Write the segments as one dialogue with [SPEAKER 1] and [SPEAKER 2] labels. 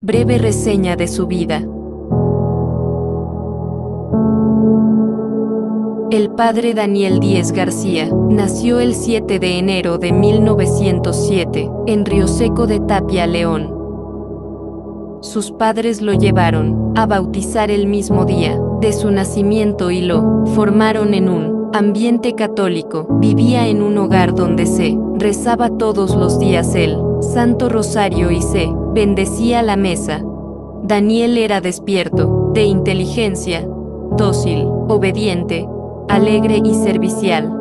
[SPEAKER 1] Breve reseña de su vida. El padre Daniel Díez García nació el 7 de enero de 1907 en Rioseco de Tapia, León. Sus padres lo llevaron a bautizar el mismo día de su nacimiento y lo formaron en un ambiente católico. Vivía en un hogar donde se rezaba todos los días el Santo Rosario y se bendecía la mesa. Daniel era despierto, de inteligencia, dócil, obediente, alegre y servicial.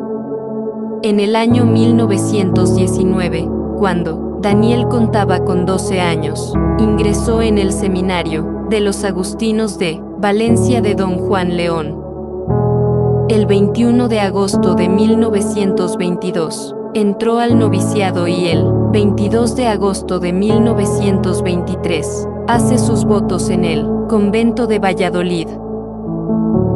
[SPEAKER 1] En el año 1919, cuando Daniel contaba con 12 años, ingresó en el seminario de los agustinos de Valencia de Don Juan León. El 21 de agosto de 1922, entró al noviciado y el 22 de agosto de 1923, hace sus votos en el convento de Valladolid.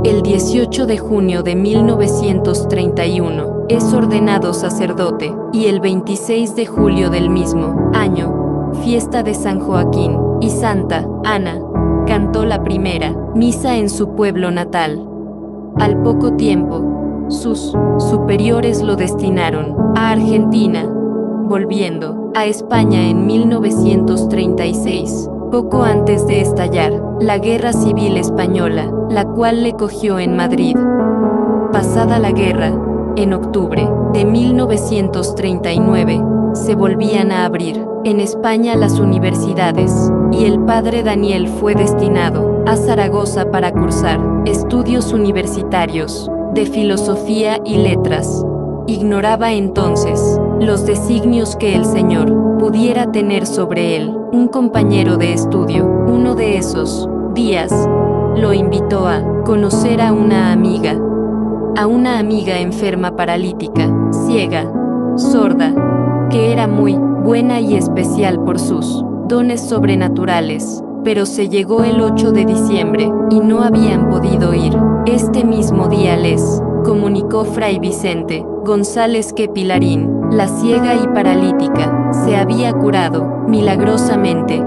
[SPEAKER 1] El 18 de junio de 1931, es ordenado sacerdote, y el 26 de julio del mismo año, fiesta de San Joaquín y Santa Ana, cantó la primera misa en su pueblo natal. Al poco tiempo, sus superiores lo destinaron a Argentina, volviendo a España en 1936, poco antes de estallar la Guerra Civil Española, la cual le cogió en Madrid. Pasada la guerra, en octubre de 1939, se volvían a abrir en España las universidades, y el padre Daniel fue destinado a Zaragoza para cursar estudios universitarios de filosofía y letras. Ignoraba entonces los designios que el Señor pudiera tener sobre él. Un compañero de estudio, uno de esos días, lo invitó a conocer a una amiga enferma paralítica, ciega, sorda, que era muy buena y especial por sus dones sobrenaturales, pero se llegó el 8 de diciembre y no habían podido ir. Este mismo día les comunicó Fray Vicente González que Pilarín, la ciega y paralítica, se había curado milagrosamente.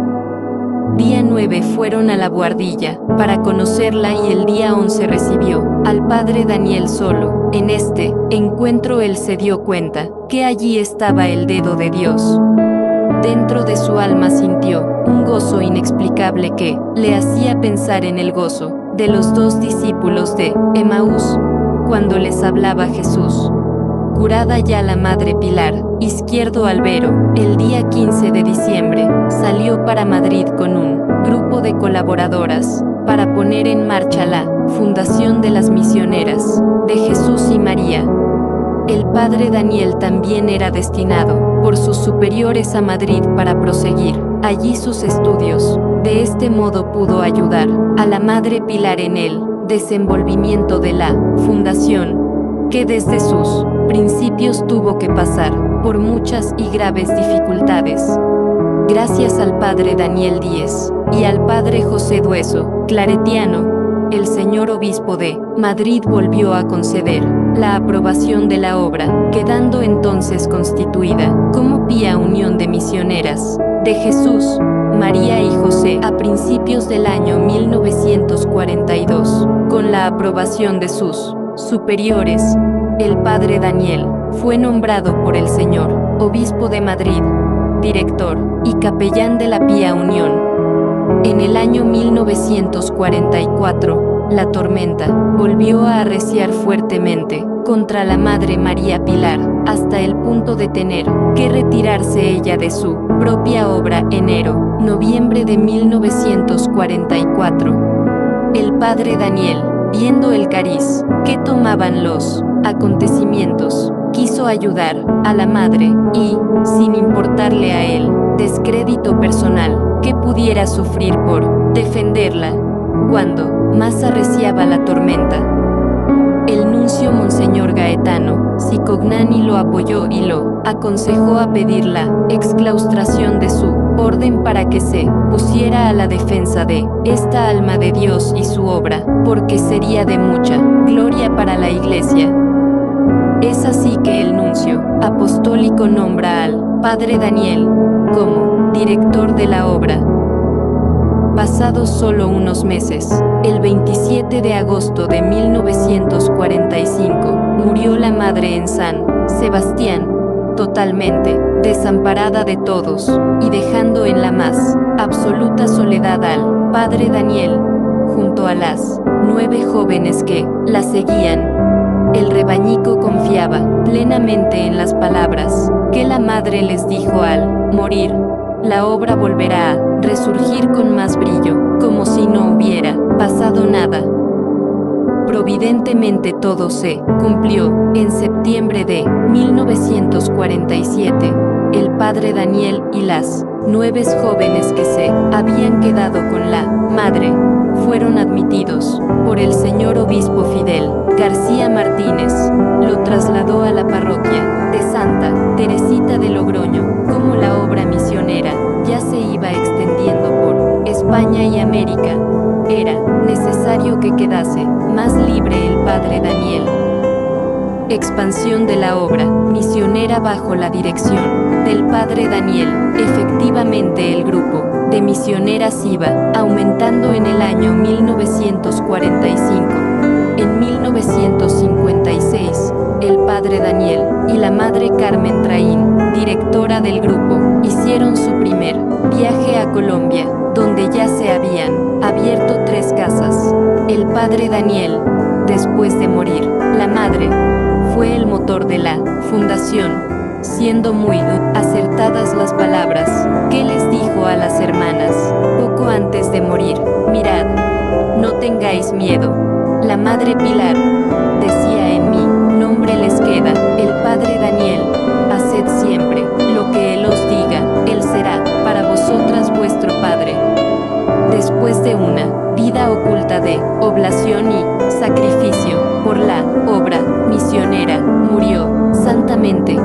[SPEAKER 1] Día 9 fueron a la Boardilla para conocerla y el día 11 recibió al padre Daniel solo. En este encuentro él se dio cuenta que allí estaba el dedo de Dios. Dentro de su alma sintió un gozo inexplicable que le hacía pensar en el gozo de los 2 discípulos de Emaús, cuando les hablaba Jesús. Curada ya la madre Pilar, Izquierdo Albero, el día 15 de diciembre, salió para Madrid con un grupo de colaboradoras, para poner en marcha la fundación de las misioneras de Jesús y María. El padre Daniel también era destinado por sus superiores a Madrid para proseguir allí sus estudios. De este modo pudo ayudar a la madre Pilar en el desenvolvimiento de la fundación, que desde sus principios tuvo que pasar por muchas y graves dificultades. Gracias al padre Daniel Díez y al padre José Dueso, claretiano, el señor obispo de Madrid volvió a conceder la aprobación de la obra, quedando entonces constituida como Pía Unión de Misioneras de Jesús, María y José a principios del año 1942. Con la aprobación de sus superiores, el padre Daniel fue nombrado por el señor obispo de Madrid, director y capellán de la Pía Unión. En el año 1944, la tormenta volvió a arreciar fuertemente contra la Madre María Pilar, hasta el punto de tener que retirarse ella de su propia obra. Noviembre de 1944. El padre Daniel, viendo el cariz que tomaban los acontecimientos, quiso ayudar a la madre y, sin importarle a él descrédito personal que pudiera sufrir por defenderla, cuando más arreciaba la tormenta, el nuncio Monseñor Gaetano Cicognani lo apoyó y lo aconsejó a pedir la exclaustración de su orden para que se pusiera a la defensa de esta alma de Dios y su obra, porque sería de mucha gloria para la Iglesia. Es así que el nuncio apostólico nombra al padre Daniel como director de la obra. Pasados solo unos meses, el 27 de agosto de 1945, murió la madre en San Sebastián, totalmente desamparada de todos, y dejando en la más absoluta soledad al padre Daniel, junto a las 9 jóvenes que la seguían. El rebañico confiaba plenamente en las palabras que la madre les dijo al morir. La obra volverá a resurgir con más brillo, como si no hubiera pasado nada. Providentemente todo se cumplió. En septiembre de 1947, el padre Daniel y las 9 jóvenes que se habían quedado con la madre fueron admitidos por el señor obispo Fidel García Martínez. Lo trasladó a la parroquia de Santa Teresita de Logroño. Como la obra misionera ya se iba extendiendo por España y América, era necesario que quedase más libre el padre Daniel. Expansión de la obra misionera bajo la dirección del padre Daniel. Efectivamente, el grupo de misioneras iba aumentando en el año 1945. En 1956, el padre Daniel y la madre Carmen Traín, directora del grupo, hicieron su primer viaje a Colombia, donde ya se habían abierto 3 casas. El padre Daniel, después de morir, la madre, fue el motor de la fundación, siendo muy acertadas las palabras que les dijo a las hermanas poco antes de morir: mirad, no tengáis miedo. La madre Pilar decía: en mi nombre les queda el padre Daniel, haced siempre lo que él os diga, él será para vosotras vuestro padre. Después de una vida oculta de oblación y sacrificio por la obra misionera, murió santamente.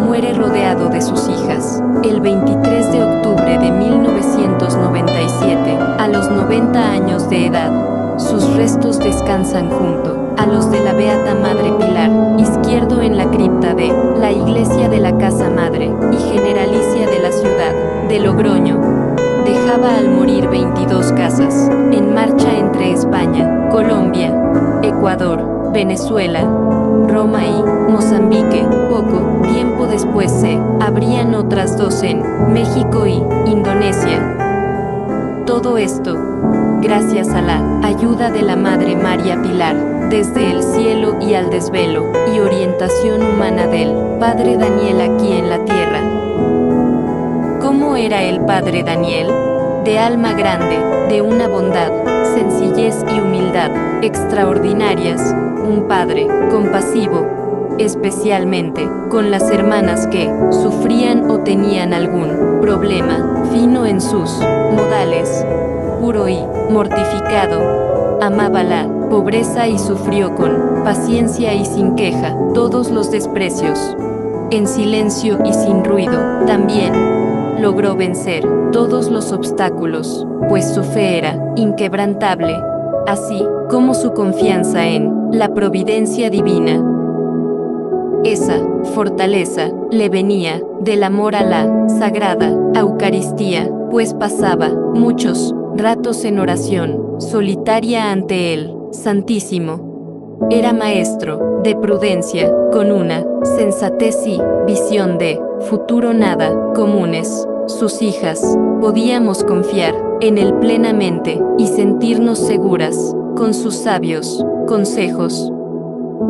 [SPEAKER 1] Muere rodeado de sus hijas, el 23 de octubre de 1997, a los 90 años de edad. Sus restos descansan junto a los de la Beata Madre Pilar, izquierdo en la cripta de la Iglesia de la Casa Madre y Generalicia de la ciudad de Logroño. Dejaba al morir 22 casas, en marcha entre España, Colombia, Ecuador, Venezuela, Roma y Mozambique. Poco tiempo después se abrían otras 2 en México y Indonesia. Todo esto gracias a la ayuda de la Madre María Pilar, desde el cielo y al desvelo y orientación humana del Padre Daniel aquí en la tierra. ¿Cómo era el Padre Daniel? De alma grande, de una bondad, sencillez y humildad extraordinarias, un padre compasivo, especialmente con las hermanas que sufrían o tenían algún problema, fino en sus modales, puro y mortificado, amaba la pobreza y sufrió con paciencia y sin queja todos los desprecios. En silencio y sin ruido, también logró vencer todos los obstáculos, pues su fe era inquebrantable, así como su confianza en la providencia divina. Esa fortaleza le venía del amor a la Sagrada Eucaristía, pues pasaba muchos ratos en oración solitaria ante el Santísimo. Era maestro de prudencia, con una sensatez y visión de futuro nada comunes. Sus hijas, podíamos confiar en él plenamente y sentirnos seguras con sus sabios consejos.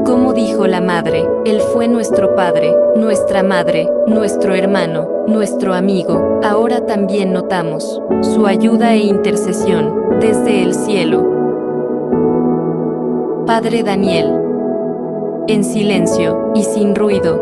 [SPEAKER 1] Como dijo la madre, él fue nuestro padre, nuestra madre, nuestro hermano, nuestro amigo. Ahora también notamos su ayuda e intercesión desde el cielo. Padre Daniel. En silencio y sin ruido,